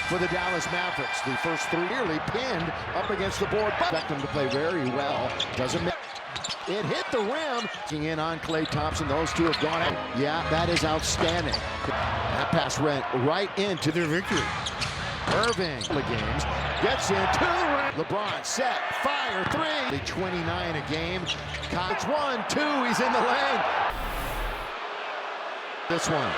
for the Dallas Mavericks. The first three nearly pinned up against the board. Expect them to play very well. Doesn't matter. It hit the rim. In on Klay Thompson. Those two have gone out. Yeah, that is outstanding. That pass went right into their victory. Irving, the games, gets into the rim. LeBron set, fire, three. 29 a game. It's 1-2. He's in the lane. This one.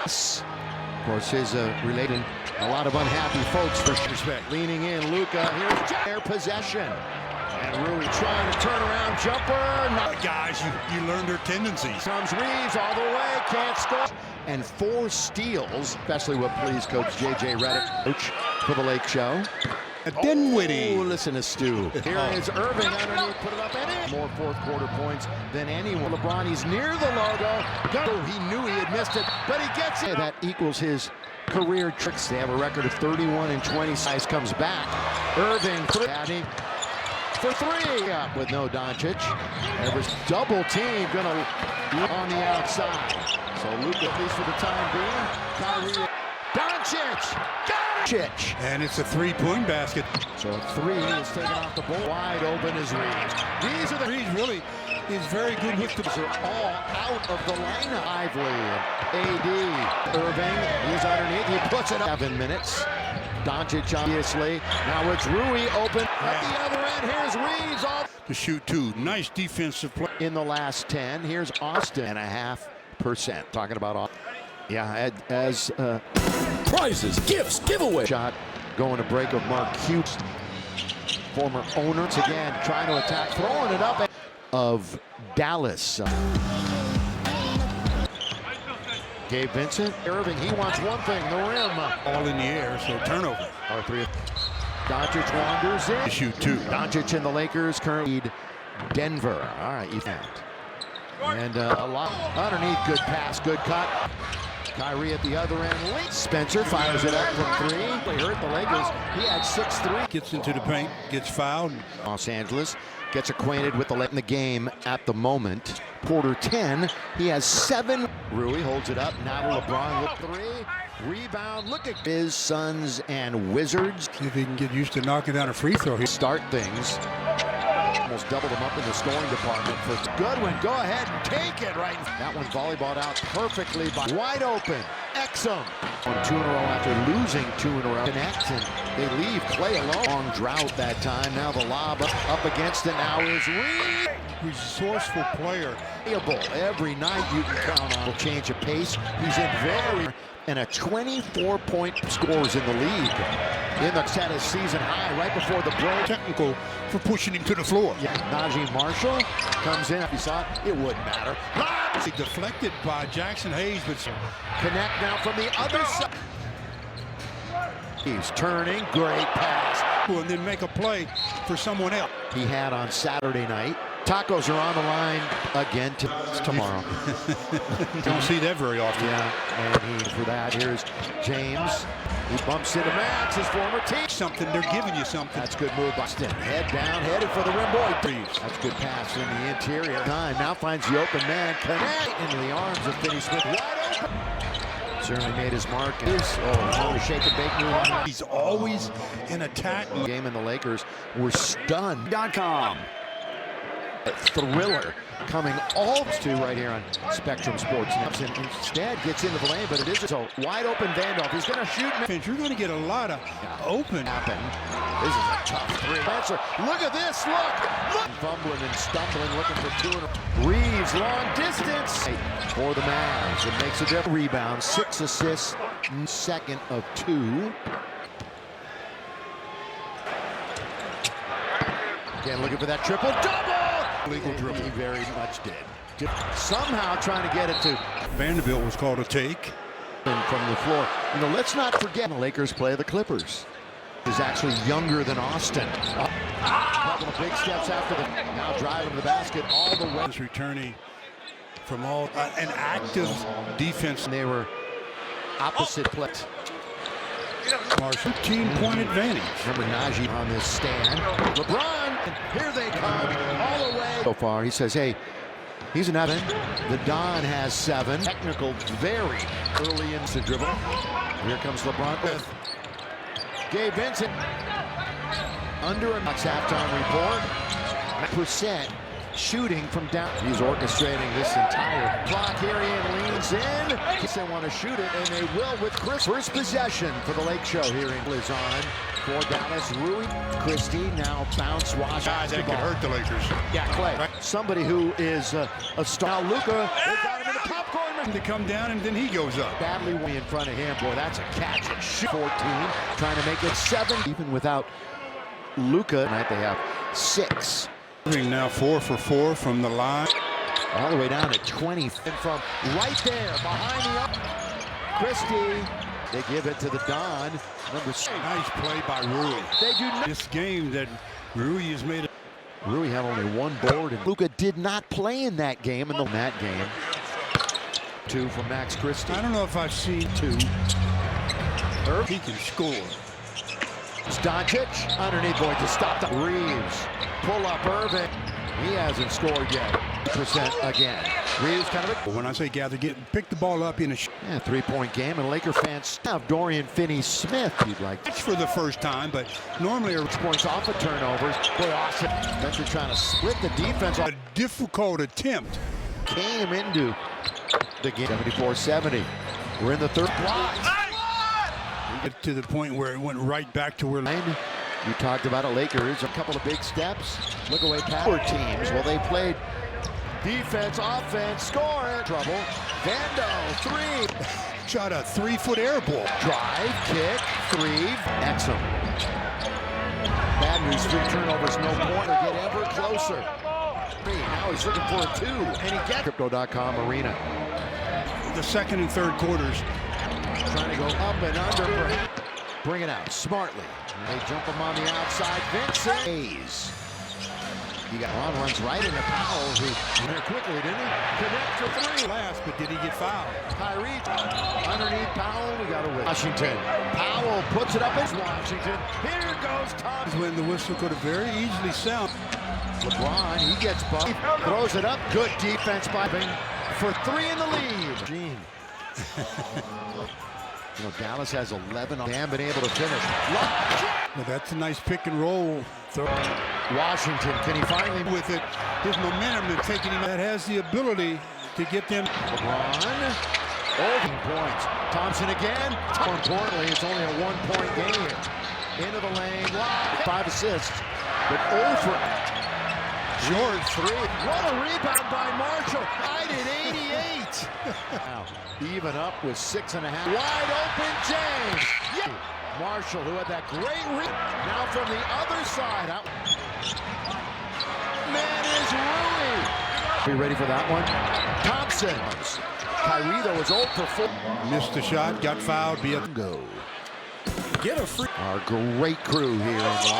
Of course, is relating a lot of unhappy folks for respect. Leaning in, Luka. Here's their possession. And Rui trying to turn around jumper. Not guys, you learn their tendencies. Comes Reeves all the way, can't score. And 4 steals, especially what pleased Coach J.J. Redick, coach for the Lake Show. Dinwiddie. Oh, listen to Stu. Here is Irving underneath, put it up and in. More fourth quarter points than anyone. LeBron, he's near the logo. He knew he had missed it, but he gets it. That equals his career tricks. They have a record of 31-20. Size comes back. Irving for three with no Doncic. Ever's double team gonna on the outside. So Luka, at least for the time being. Kyrie, Doncic, Doncic. And it's a three-point basket. So 3 is taken off the board. Wide open is Reeves. These are the Reeves really is very good with the. They're all out of the lineup. Lively, AD, Irving, he's underneath. He puts it up. 7 minutes. Doncic, obviously. Now it's Rui open at the other end. Here's Reeves off to shoot 2. Nice defensive play. In the last 10. Here's Austin, 0.5%. Talking about, yeah, as prizes, gifts, giveaway. Shot going to break of Mark Hughes, former owner. Again, trying to attack, throwing it up of Dallas. Gabe Vincent, Irving, he wants one thing, the rim. All in the air, so turnover. Our 3. Doncic wanders in. To shoot 2. Doncic and the Lakers currently lead Denver. All right, you found. And a lot underneath, good pass, good cut. Kyrie at the other end. Late Spencer fires it up from 3. They hurt the Lakers. He had 6-3. Gets into the paint, gets fouled. Los Angeles gets acquainted with the in the game at the moment. Porter 10. He has 7. Rui holds it up. Now to LeBron with 3. Rebound. Look at his Suns and Wizards. See if he can get used to knocking down a free throw. Start things. Almost doubled him up in the scoring department. For Goodwin, go ahead and take it right. That one volleyballed out perfectly by wide open. Exum. On 2 in a row after losing 2 in a row. Connect and they leave Klay alone. Long drought that time. Now the lob up against it. Now is Reed. Resourceful player. Every night you can count on. Will change of pace. He's in very and a 24-point scores in the league. In the set his season high right before the break. Technical for pushing him to the floor. Yeah, Najee Marshall comes in. If you saw it, it wouldn't matter. He deflected by Jackson Hayes, but connect now from the other side. He's turning, great pass. And then make a play for someone else. He had on Saturday night. Tacos are on the line again tomorrow. Don't see that very often. Yeah, and for that, here's James. He bumps into Max, his former team. Something, they're giving you something. That's good move, Boston. Head down, headed for the rim. Boy, that's good pass in the interior. Time now finds the open man. Connect into the arms of Finney Smith. Wide open. Certainly made his mark. Oh, shake and bake move. He's always in attack. Game and the Lakers were stunned.com. Thriller coming all to right here on Spectrum Sports. And instead gets into the lane, but it is a wide open Vandolph. He's going to shoot. You're going to get a lot of open. This is a tough 3. Spencer, look at this. Look. Fumbling and stumbling, looking for 2. Reeves, long distance for the Mavs. It makes a difference. Rebound, 6 assists, second of 2. Again, looking for that triple-double. Legal dribble. He very much did. Somehow trying to get it to Vanderbilt was called a take. From the floor. You know, let's not forget the Lakers play the Clippers. He's actually younger than Austin. A couple of big steps after the now driving to the basket all the way. Returning from all an active defense. And they were opposite plays. Marshall, 15-point advantage. Remember Najee on this stand. LeBron, here they come all the way. So far, he says, hey, He's an Evan. The Don has 7. Technical, very early in the dribble. Here comes LeBron with Gabe Vincent. Under a halftime report. Percent shooting from down. He's orchestrating this entire clock here. Ian leans in. They want to shoot it, and they will with Chris. First possession for the Lake Show here in is on for Dallas. Rui Christie now bounce wash. Guys that could hurt the Lakers. Yeah, Clay. Right. Somebody who is a star. Luka. They got him in the popcorn. To come down, and then he goes up. Badly in front of him. Boy, that's a catch and shoot. 14, trying to make it 7. Even without Luka, tonight they have 6. Now 4 for 4 from the line. All the way down to 20. And from right there, behind the up. Christie. They give it to the Don. Number 6. Nice play by Rui. They do not. This game that Rui has made. Rui had only 1 board, and Luka did not play in that game. In that game. 2 from Max Christie. I don't know if I've seen 2. He can score. Doncic underneath, going to stop the Reeves. Pull up Irving. He hasn't scored yet. Percent again. Reeves kind of. When I say gather, pick the ball up in a 3-point game, and Laker fans have Dorian Finney-Smith. You'd like that's for the first time, but normally points off of turnovers. Boy, awesome. That you're trying to split the defense. A difficult attempt. Came into the game. 74-70. We're in the third block. Get to the point where it went right back to where. You talked about it, Lakers, a couple of big steps. Look away power teams. Well, they played defense, offense, score it. Trouble. Vando, 3. Shot a 3-foot air ball. Drive, kick, 3. Excellent. Bad news, 3 turnovers, no point. They get ever closer. Now he's looking for a 2, and he gets Crypto.com Arena. The second and third quarters. Trying to go up and under. Bring it out smartly. They jump him on the outside. Vincent Hayes. You got Ron runs right into Powell, who went quickly, didn't he? Connect for 3. Last, but did he get fouled? Kyrie underneath Powell. We got a win. Washington. Powell puts it up. It's Washington. Here goes Thompson. When the whistle could have very easily sounded. LeBron, he gets bumped. Throws it up. Good defense by Bing for 3 in the lead. Gene. You know, Dallas has 11. They haven't been able to finish. Well, that's a nice pick and roll. Washington, can he finally with it? His momentum is taking him. That has the ability to get them. LeBron, 18 points. Thompson again. More importantly, it's only a 1-point game. Into the lane. 5 assists. But 0 for George 3. What a rebound by Marshall. Tied at 88. Now, even up with 6.5. Wide open James. Yeah. Marshall, who had that great now from the other side. Out. Man is Rui. Are you ready for that one? Thompson. Kyrie, though, was 0 for 4. Missed the shot, got fouled. Go. Get a free. Our great crew here in Los.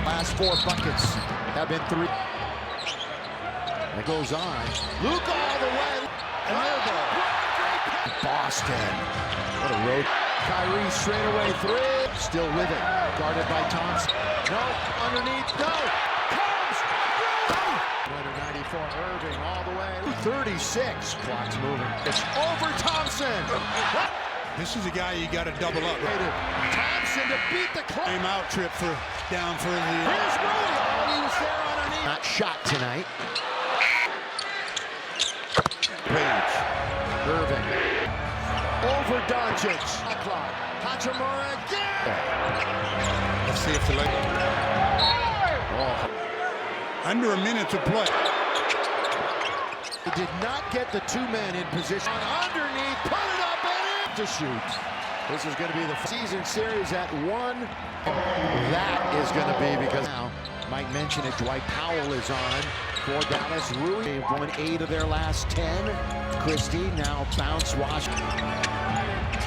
Last 4 buckets have been 3. It goes on. Luka all the way. An air ball. Boston. What a road. Kyrie straight away 3. Still with it. Guarded by Thompson. No. Underneath. No. Comes. 194. Irving all the way. 36. Clock's moving. It's over Thompson. This is a guy you got to double up. Thompson to beat the clock. Out trip for down for the. Here's Rui. Oh, he was there underneath. Not shot tonight. Page. Irving. Over Doncic. Clock. Hachimura again. Let's see if the Lakers. Under a minute to play. He did not get the 2 men in position. Underneath. Put it up and in to shoot. This is going to be the season series at 1. That is going to be because now, Mike mentioned it, Dwight Powell is on for Dallas. Rui, they've won 8 of their last 10. Christie now bounce Washington.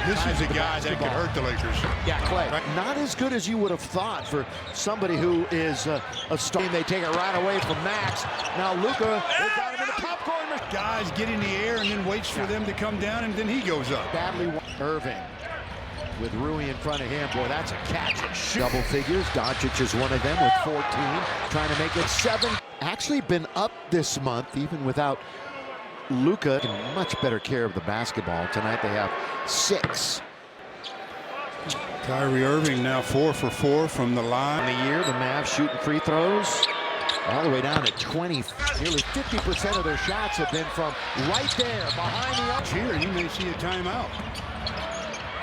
This is a guy that could hurt the Lakers. Yeah, Clay. Right. Not as good as you would have thought for somebody who is a star. They take it right away from Max. Now Luka, they got him in the popcorn. Guys get in the air and then waits for them to come down, and then he goes up. Badly Irving. With Rui in front of him, boy, that's a catch and shoot. Double figures. Doncic is one of them with 14, trying to make it 7. actually been up this month, even without Luka. Taking much better care of the basketball. Tonight they have 6. Kyrie Irving now 4 for 4 from the line. In the year, the Mavs shooting free throws all the way down to 20. Nearly 50% of their shots have been from right there behind the arc. Here, you may see a timeout.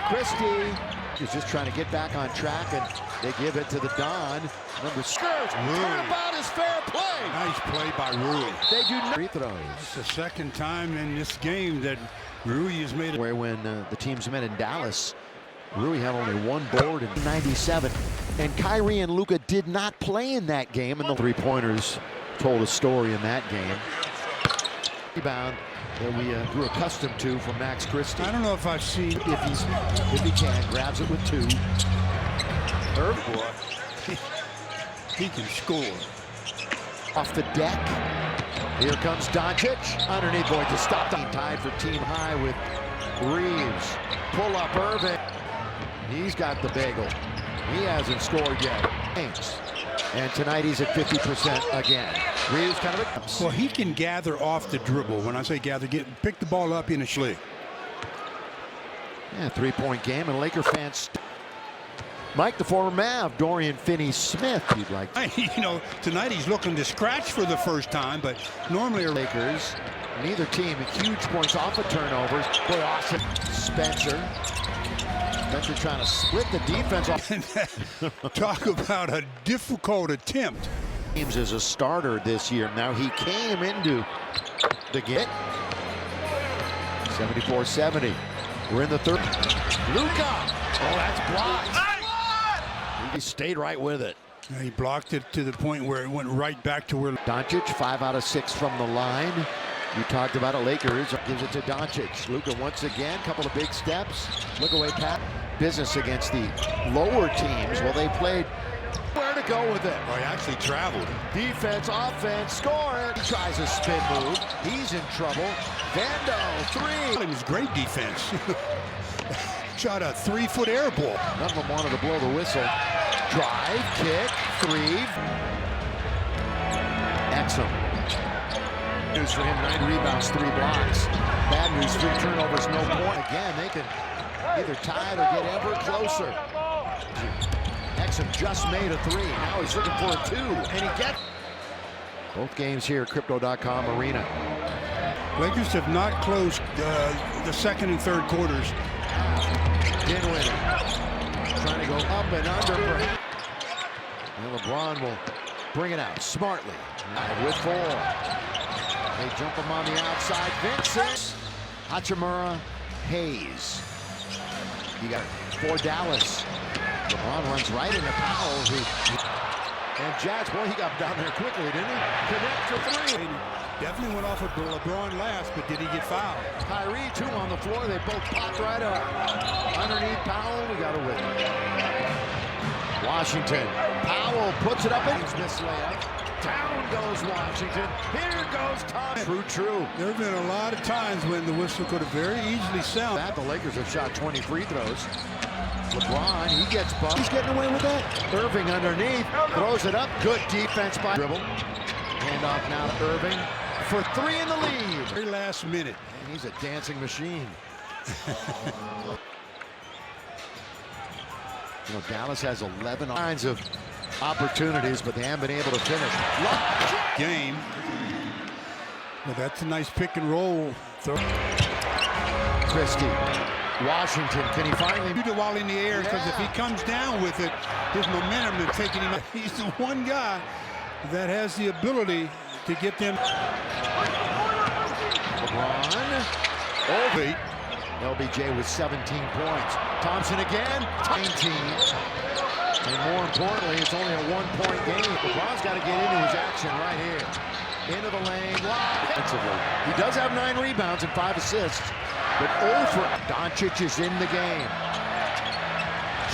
Christie is just trying to get back on track, and they give it to the Don. Number skirts. Turnabout is fair play. Nice play by Rui. They do not free throws. It's the second time in this game that Rui has made it. Where when the teams met in Dallas, Rui had only 1 board in 97. And Kyrie and Luka did not play in that game. And the three-pointers told a story in that game. Rebound that we grew accustomed to from Max Christie. I don't know if I've seen. If he can, grabs it with 2. Irving, boy, he can score. Off the deck. Here comes Doncic. Underneath, going to stop. Tied for team high with Reeves. Pull up Irving. He's got the bagel. He hasn't scored yet. And tonight he's at 50% again. Reeves kind of a... Well, he can gather off the dribble. When I say gather, pick the ball up in a sling. Yeah, 3-point game, and Laker fans... Mike, the former Mav, Dorian Finney-Smith, you'd like to... You know, tonight he's looking to scratch for the first time, but normally... Lakers, neither team, huge points off of turnovers. Boy, awesome. Spencer trying to split the defense off. Talk about a difficult attempt. James is a starter this year. Now he came into the game. 74-70. We're in the third. Luka. Oh, that's blocked. He stayed right with it. He blocked it to the point where it went right back to where... Doncic, 5 out of 6 from the line. You talked about it. Lakers gives it to Doncic. Luka once again, couple of big steps. Look away, Pat. Business against the lower teams. Well, they played where to go with it. Oh, he actually traveled. Defense, offense, score it. He tries a spin move. He's in trouble. Vando, 3. It was great defense. Shot a 3-foot air ball. None of them wanted to blow the whistle. Drive, kick, 3. Exum. News for him, 9 rebounds, 3 blocks. Bad news, 3 turnovers, no point. Again, they can either tie it or get ever closer. Exum just made a 3. Now he's looking for a 2, and he gets... Both games here at Crypto.com Arena. Lakers have not closed the second and third quarters. Dinwiddie trying to go up and under. And LeBron will bring it out smartly. With 4. They jump him on the outside. Vincent. Hachimura. Hayes. You got for Dallas. LeBron runs right into Powell. And Jazz, boy, he got down there quickly, didn't he? Connect for 3. Definitely went off of LeBron last, but did he get fouled? Kyrie, 2 on the floor. They both popped right up. Underneath Powell, we got a win. Washington. Powell puts it up. He's missed layup. Down goes Washington. Here goes Tom. True. There have been a lot of times when the whistle could have very easily sounded. The Lakers have shot 20 free throws. LeBron, he gets bumped. He's getting away with that. Irving underneath, throws it up. Good defense by dribble. Handoff now to Irving for 3 in the lead. Very last minute. And he's a dancing machine. You know, Dallas has 11 kinds of opportunities, but they haven't been able to finish. Game. Well, that's a nice pick and roll. Christie. Washington, can he finally do it while in the air? Because if he comes down with it, his momentum is taking him. He's the one guy that has the ability to get them. LeBron. LBJ with 17 points. Thompson again. 19. And more importantly, it's only a 1-point game. LeBron's got to get into his action right here. Into the lane. He does have 9 rebounds and 5 assists. But over. Doncic is in the game.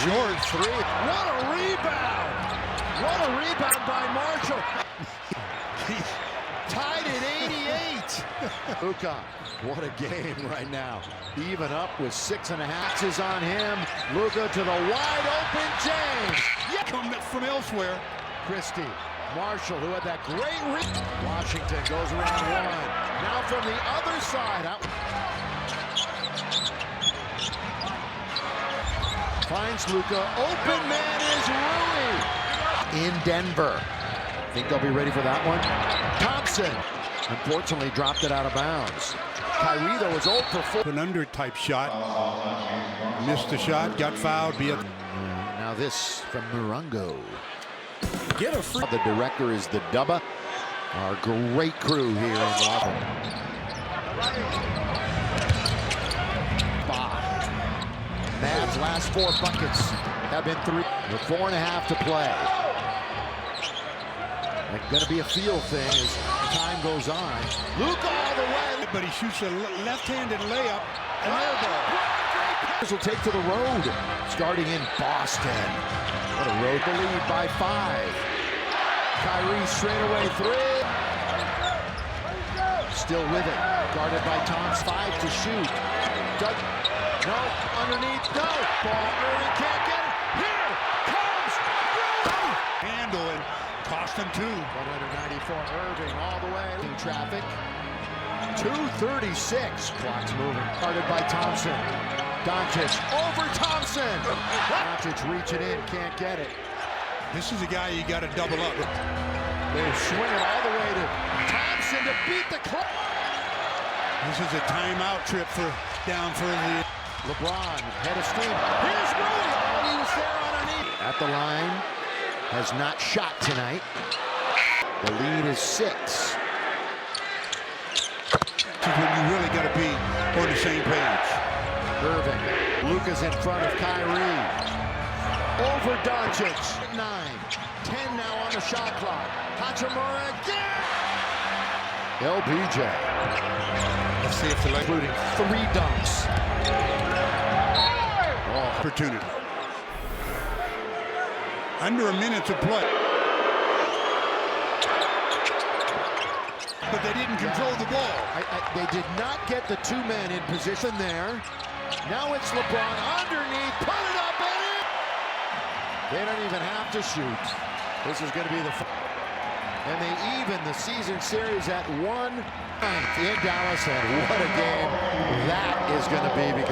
Short 3. What a rebound! What a rebound by Marshall. Tied at 88. Luka, what a game right now. Even up with 6.5 is on him. Luka to the wide open James. Come from elsewhere. Christie Marshall, who had that great reach. Washington goes around one. Now from the other side. Out. Finds Luka. Open man is Rui. In Denver. Think they'll be ready for that one? Thompson. Unfortunately dropped it out of bounds. Kyrie, though, was 0 for 4. An under type shot. Missed the shot. Got fouled. Now this from Murongo. Get a free. The director is the Dubba. Our great crew here in Washington. Mavs' last 4 buckets have been 3 with 4.5 to play. It's going to be a feel thing as time goes on. Luka all the way. But he shoots a left-handed layup. An air ball. This will take to the road, starting in Boston. What a road to lead by 5. Kyrie straightaway 3. Still with it. Guarded by Thompson. 5 to shoot. No, underneath. No. Ball early. Can't get it. Here comes Irving. Handle and cost him 2. 194. Irving all the way. In traffic. 2:36. Clock's moving. Guarded by Thompson. Doncic over Thompson. Doncic reaching in. Can't get it. This is a guy you got to double up. They swing it all the way to Thompson to beat the clock. This is a timeout trip down for the LeBron, head of steam. Here's Rui. Oh, he was there underneath. At the line, has not shot tonight. The lead is 6. This is when you really got to be on the same page. Irving, Luka's in front of Kyrie. Over Doncic. 9, 10 now on the shot clock. Hachimura again. LBJ. Let's see if they're including 3 dunks. Opportunity. Under a minute to play. But they didn't control the ball. They did not get the 2 men in position there. Now it's LeBron underneath. Put it up and in. They don't even have to shoot. This is going to be the... And they even the season series at 1 in Dallas. And what a game that is going to be because